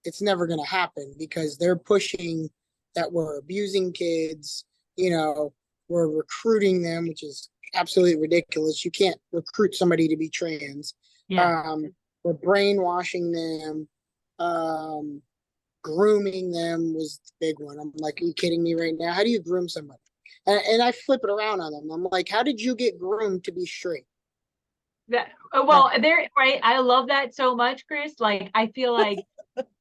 it's never going to happen, because they're pushing that we're abusing kids, you know, we're recruiting them, which is absolutely ridiculous. You can't recruit somebody to be trans. Yeah. We're brainwashing them. Grooming them was the big one. I'm like, are you kidding me right now? How do you groom somebody? And I flip it around on them. I'm like, how did you get groomed to be straight? Well, there, right. I love that so much, Chris. Like, I feel like,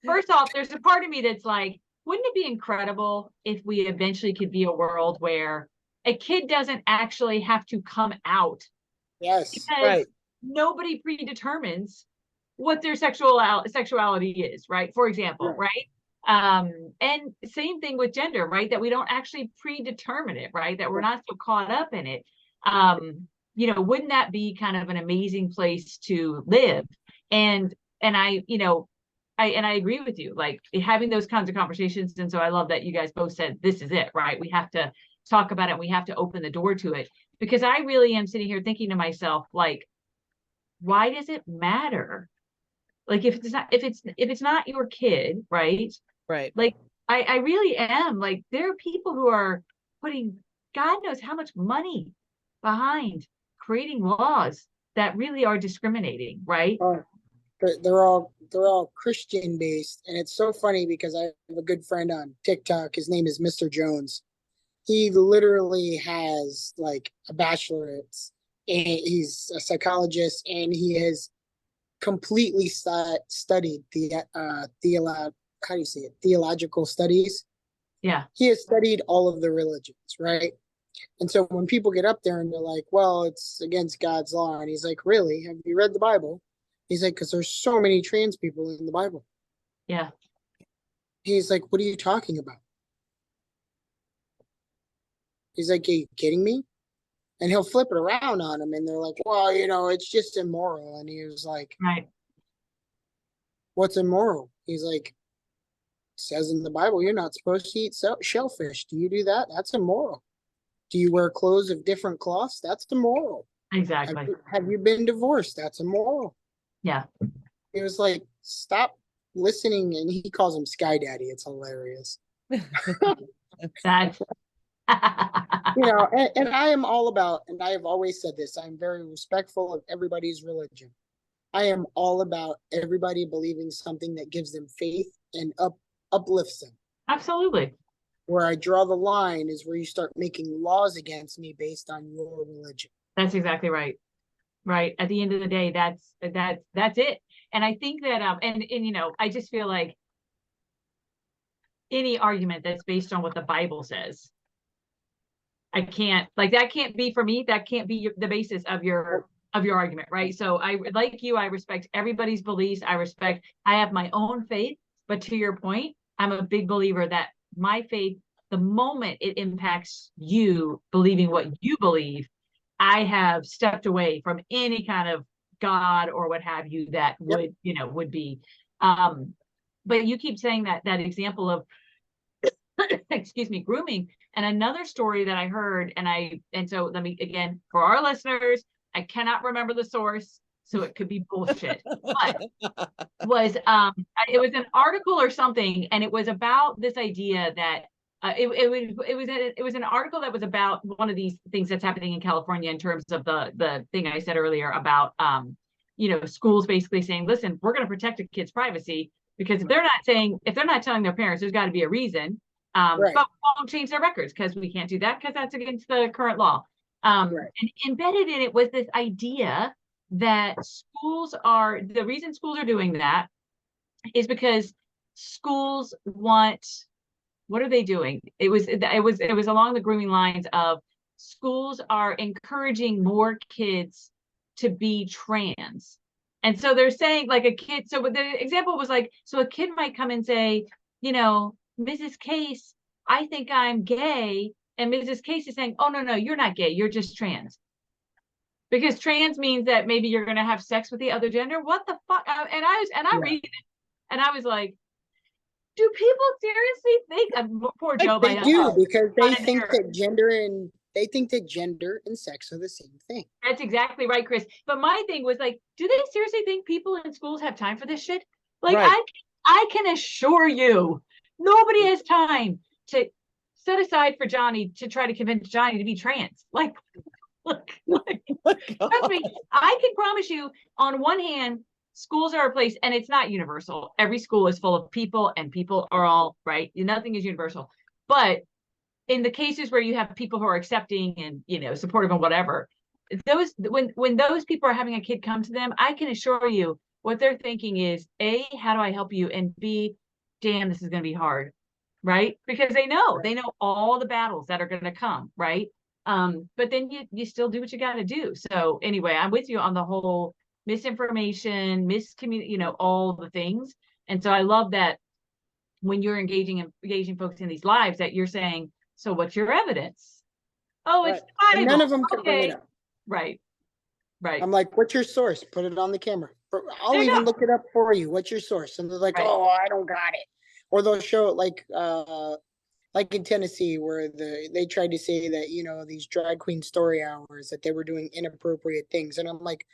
first off, there's a part of me that's like, wouldn't it be incredible if we eventually could be a world where a kid doesn't actually have to come out? Yes. Because nobody predetermines what their sexuality is, right? For example, right? And same thing with gender, right? That we don't actually predetermine it, right? That we're not so caught up in it. You know, wouldn't that be kind of an amazing place to live? And I, you know, I agree with you, like, having those kinds of conversations. And so I love that you guys both said, this is it, right? We have to talk about it. We have to open the door to it, because I really am sitting here thinking to myself, like, why does it matter? Like, if it's not your kid, right? Right. Like, I really am, like, there are people who are putting God knows how much money behind creating laws that really are discriminating, right? They're all they're all Christian based. And it's so funny because I have a good friend on TikTok. His name is Mr. Jones. He literally has like a bachelorette, and he's a psychologist, and he has completely studied the how do you say it, theological studies. Yeah. He has studied all of the religions, right? And so when people get up there and they're like, well, it's against God's law, and he's like, really, have you read the Bible? He's like, because there's so many trans people in the Bible. Yeah. He's like, what are you talking about? He's like, are you kidding me? And he'll flip it around on them, and they're like, well, it's just immoral. And he was like, right. What's immoral? He's like, it says in the Bible, you're not supposed to eat shellfish. Do you do that? That's immoral. Do you wear clothes of different cloths? That's immoral. Exactly. Have you been divorced? That's immoral. Yeah. He was like, stop listening. And he calls him Sky Daddy. It's hilarious. That's and I am all about, and I have always said this, I'm very respectful of everybody's religion. I am all about everybody believing something that gives them faith and uplifts them. Absolutely. Where I draw the line is where you start making laws against me based on your religion. That's exactly right. Right. At the end of the day, that's it. And I think that and I just feel like any argument that's based on what the Bible says, I can't, like, that can't be, for me, that can't be the basis of your argument, right? So I, like you, I respect everybody's beliefs. I have my own faith, but to your point, I'm a big believer that my faith, the moment it impacts you believing what you believe, I have stepped away from any kind of God or what have you that would, would be. But you keep saying that example of, excuse me, grooming. And another story that I heard, and so let me, again, for our listeners, I cannot remember the source, so it could be bullshit, but it was an article or something, and it was about this idea that it was an article that was about one of these things that's happening in California in terms of the thing I said earlier about schools basically saying, listen, we're going to protect a kid's privacy, because if they're not telling their parents, there's got to be a reason. Right. But we won't change their records because we can't do that because that's against the current law. Right. And embedded in it was this idea that the reason schools are doing that is because schools want, what are they doing? It was along the grooming lines of schools are encouraging more kids to be trans. And so they're saying, like, a kid, so the example was like, so a kid might come and say, Mrs. Case, I think I'm gay. And Mrs. Case is saying, oh, no, you're not gay. You're just trans. Because trans means that maybe you're going to have sex with the other gender. What the fuck? And I read it, and I was like, do people seriously think, poor Joe? They do, because they think that gender and sex are the same thing. That's exactly right, Chris. But my thing was like, do they seriously think people in schools have time for this shit? Like, right. I can assure you, nobody has time to set aside for Johnny to try to convince Johnny to be trans. Like trust me, I can promise you, on one hand, schools are a place, and it's not universal. Every school is full of people, and people are all right. Nothing is universal. But in the cases where you have people who are accepting and supportive and whatever, when those people are having a kid come to them, I can assure you what they're thinking is, A, how do I help you? And B, damn, this is going to be hard, right? Because they know all the battles that are going to come, right? But then you still do what you got to do. So anyway, I'm with you on the whole misinformation, all the things. And so I love that when you're engaging folks in these lives, that you're saying, so what's your evidence? Oh, it's Bible. None of them can bring it up. Right. I'm like, what's your source? Put it on the camera. I'll even look it up for you. What's your source? And they're like, oh, I don't got it. Or they'll show it like in Tennessee, where they tried to say that, these drag queen story hours, that they were doing inappropriate things. And I'm like,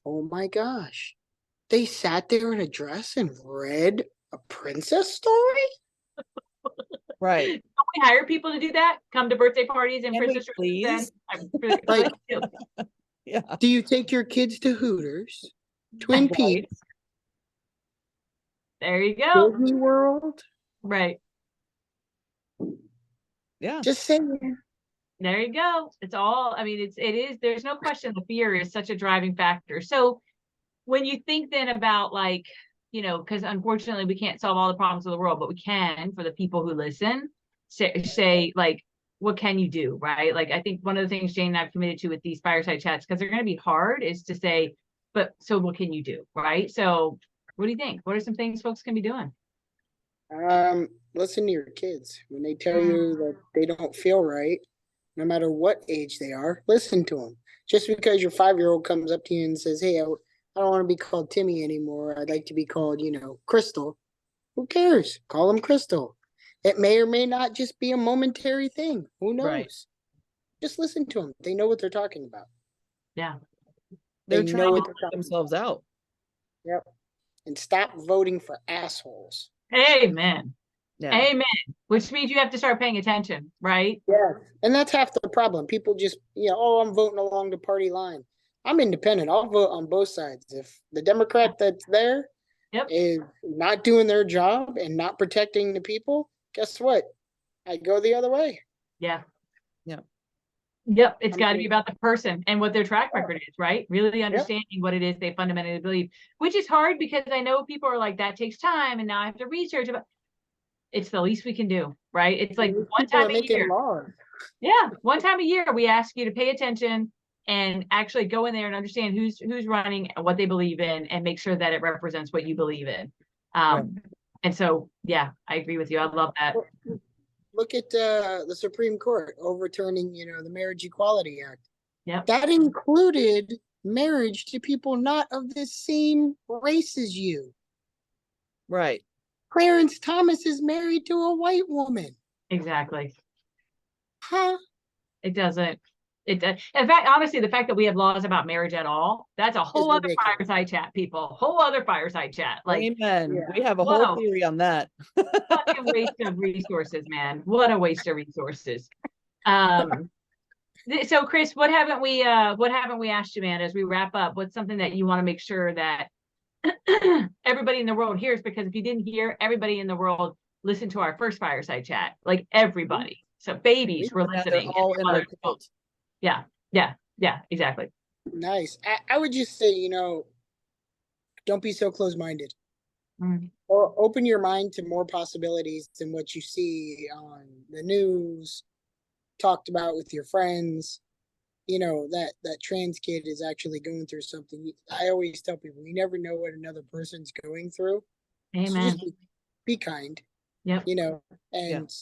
oh my gosh, they sat there in a dress and read a princess story? Right. Don't we hire people to do that? Come to birthday parties and princess please? Like, yeah. Do you take your kids to Hooters, Twin Peaks, There you go. Disney World. Right. Yeah. Just saying. There you go. It's all, I mean, it is, there's no question the fear is such a driving factor. So when you think then about like, you know, because unfortunately we can't solve all the problems of the world, but we can for the people who listen, say like, what can you do, right? Like, I think one of the things Jane and I've committed to with these fireside chats, because they're going to be hard, is to say, but so what can you do, right? So what do you think? What are some things folks can be doing? Listen to your kids when they tell you that they don't feel right, no matter what age they are. Listen to them. Just because your 5-year-old comes up to you and says, "Hey, I don't want to be called Timmy anymore. I'd like to be called, Crystal." Who cares? Call them Crystal. It may or may not just be a momentary thing. Who knows? Right. Just listen to them. They know what they're talking about. Yeah. They're They trying know to what get they're talking themselves out. Yep. And stop voting for assholes. Amen. Yeah. Amen. Which means you have to start paying attention, right? Yeah. And that's half the problem. People just, oh, I'm voting along the party line. I'm independent. I'll vote on both sides. If the Democrat that's there Yep. is not doing their job and not protecting the people, guess what? I go the other way. Yeah. Yeah. Yep. It's got to be about the person and what their track record is, right? Really understanding Yep. what it is they fundamentally believe, which is hard because I know people are like, that takes time. And now I have to research about. It's the least we can do, right? It's like one time a year. Laws. Yeah. One time a year, we ask you to pay attention and actually go in there and understand who's running and what they believe in and make sure that it represents what you believe in. And so, yeah, I agree with you. I love that. Look at the Supreme Court overturning, the Marriage Equality Act. Yeah. That included marriage to people not of the same race as you. Right. Clarence Thomas is married to a white woman. Exactly. Huh? It doesn't. In fact, honestly, the fact that we have laws about marriage at all, that's a whole other fireside chat, people. Whole other fireside chat. Like, amen. Yeah. We have a whole theory on that. What a waste of resources, man. What a waste of resources. So Chris, what haven't we asked you, man, as we wrap up? What's something that you want to make sure that everybody in the world hears? Because if you didn't hear, everybody in the world listen to our first fireside chat, like everybody. So babies were listening. All in our cult. Yeah, exactly. Nice. I would just say, don't be so close-minded. Or open your mind to more possibilities than what you see on the news, talked about with your friends. That trans kid is actually going through something. I always tell people, you never know what another person's going through. Amen. So just be kind. Yep. And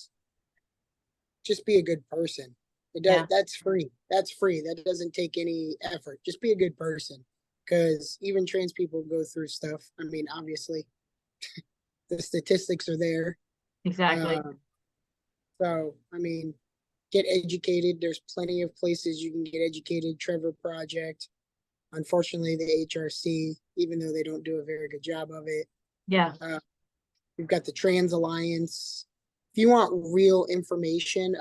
just be a good person. That's free. That's free. That doesn't take any effort. Just be a good person. Because even trans people go through stuff. I mean, obviously, the statistics are there. Exactly. So, I mean, get educated. There's plenty of places you can get educated. Trevor Project. Unfortunately, the HRC, even though they don't do a very good job of it. Yeah. We've got the Trans Alliance. If you want real information,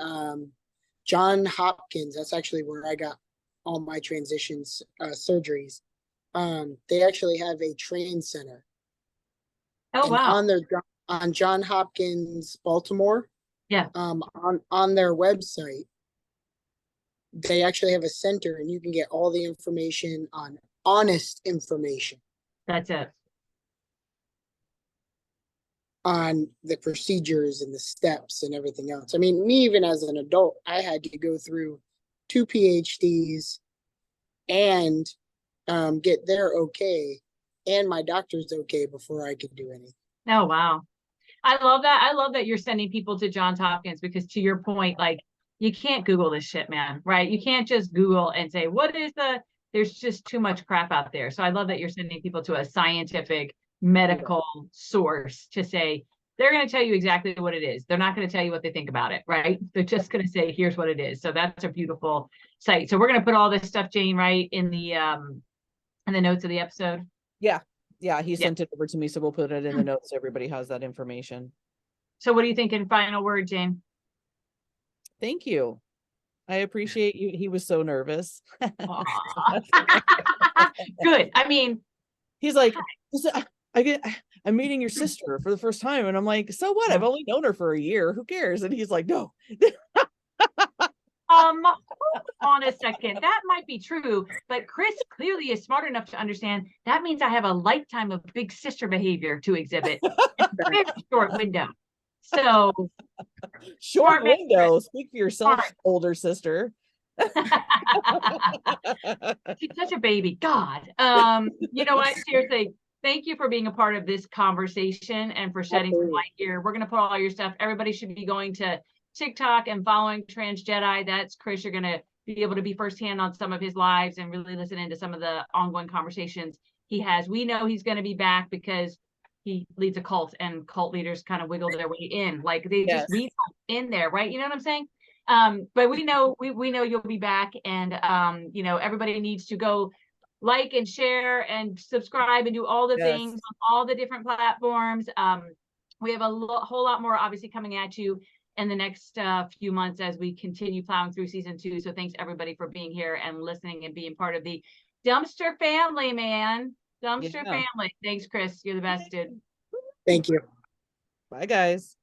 John Hopkins, that's actually where I got all my transitions surgeries. They actually have a trans center. Oh, wow. On John Hopkins, Baltimore. Yeah. On their website, they actually have a center and you can get all the information on honest information. That's it. On the procedures and the steps and everything else. I mean, me, even as an adult, I had to go through 2 PhDs and get their okay and my doctor's okay before I could do anything. Oh, wow. I love that. I love that you're sending people to Johns Hopkins because to your point, like, you can't Google this shit, man, right? You can't just Google and say, there's just too much crap out there. So I love that you're sending people to a scientific medical source to say, they're going to tell you exactly what it is. They're not going to tell you what they think about it, right? They're just going to say, here's what it is. So that's a beautiful site. So we're going to put all this stuff, Jane, right in the notes of the episode. Yeah, he sent it over to me, so we'll put it in the notes so everybody has that information. So what do you think in final word, Jane? Thank you. I appreciate you. He was so nervous. Good. I mean, he's like, I'm meeting your sister for the first time. And I'm like, so what? Yeah. I've only known her for a year. Who cares? And he's like, no. Hold on a second. That might be true, but Chris clearly is smart enough to understand that means I have a lifetime of big sister behavior to exhibit in a very short window. So short man, window. Speak for yourself, Smart. older sister. She's such a baby. God. You know what? Seriously, thank you for being a part of this conversation and for shedding some light here. We're gonna put all your stuff. Everybody should be going to TikTok and following Trans Jedi. That's Chris. You're gonna be able to be firsthand on some of his lives and really listen into some of the ongoing conversations he has. We know he's gonna be back because he leads a cult, and cult leaders kind of wiggle their way in. Like they just weasel in there, right? You know what I'm saying? But we know you'll be back, and you know, everybody needs to go like and share and subscribe and do all the things on all the different platforms. We have a whole lot more obviously coming at you in the next few months as we continue plowing through season 2. So thanks everybody for being here and listening and being part of the Dumpster family, man. Dumpster family. Thanks, Chris. You're the best, dude. Thank you. Bye, guys.